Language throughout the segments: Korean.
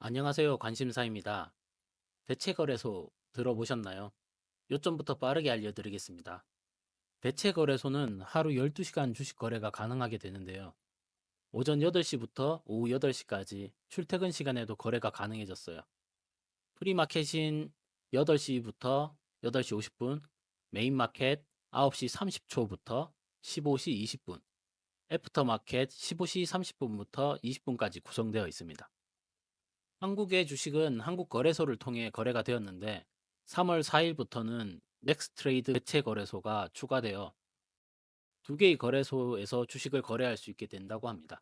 안녕하세요. 관심사입니다. 대체거래소 들어보셨나요? 요점부터 빠르게 알려드리겠습니다. 대체거래소는 하루 12시간 주식 거래가 가능하게 되는데요. 오전 8시부터 오후 8시까지 출퇴근 시간에도 거래가 가능해졌어요. 프리마켓인 8시부터 8시 50분, 메인마켓 9시 30초부터 15시 20분, 애프터마켓 15시 30분부터 20분까지 구성되어 있습니다. 한국의 주식은 한국 거래소를 통해 거래가 되었는데 3월 4일부터는 넥스트레이드 대체 거래소가 추가되어 두 개의 거래소에서 주식을 거래할 수 있게 된다고 합니다.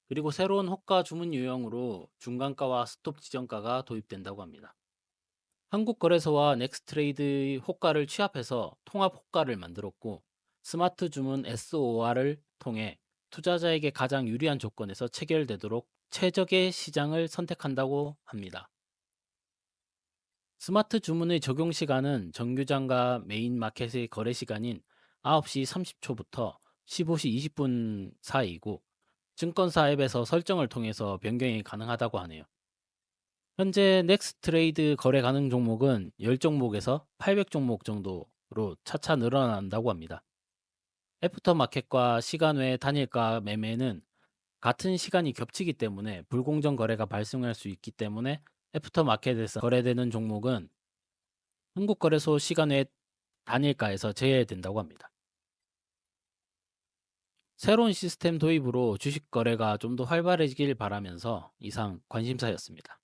그리고 새로운 호가 주문 유형으로 중간가와 스톱 지정가가 도입된다고 합니다. 한국 거래소와 넥스트레이드의 호가를 취합해서 통합 호가를 만들었고 스마트 주문 SOR을 통해 투자자에게 가장 유리한 조건에서 체결되도록 최적의 시장을 선택한다고 합니다. 스마트 주문의 적용 시간은 정규장과 메인 마켓의 거래 시간인 9시 30초부터 15시 20분 사이이고 증권사 앱에서 설정을 통해서 변경이 가능하다고 하네요. 현재 넥스트레이드 거래 가능 종목은 10종목에서 800종목 정도로 차차 늘어난다고 합니다. 애프터마켓과 시간 외 단일가 매매는 같은 시간이 겹치기 때문에 불공정 거래가 발생할 수 있기 때문에 애프터마켓에서 거래되는 종목은 한국거래소 시간 외 단일가에서 제외된다고 합니다. 새로운 시스템 도입으로 주식 거래가 좀 더 활발해지길 바라면서 이상 관심사였습니다.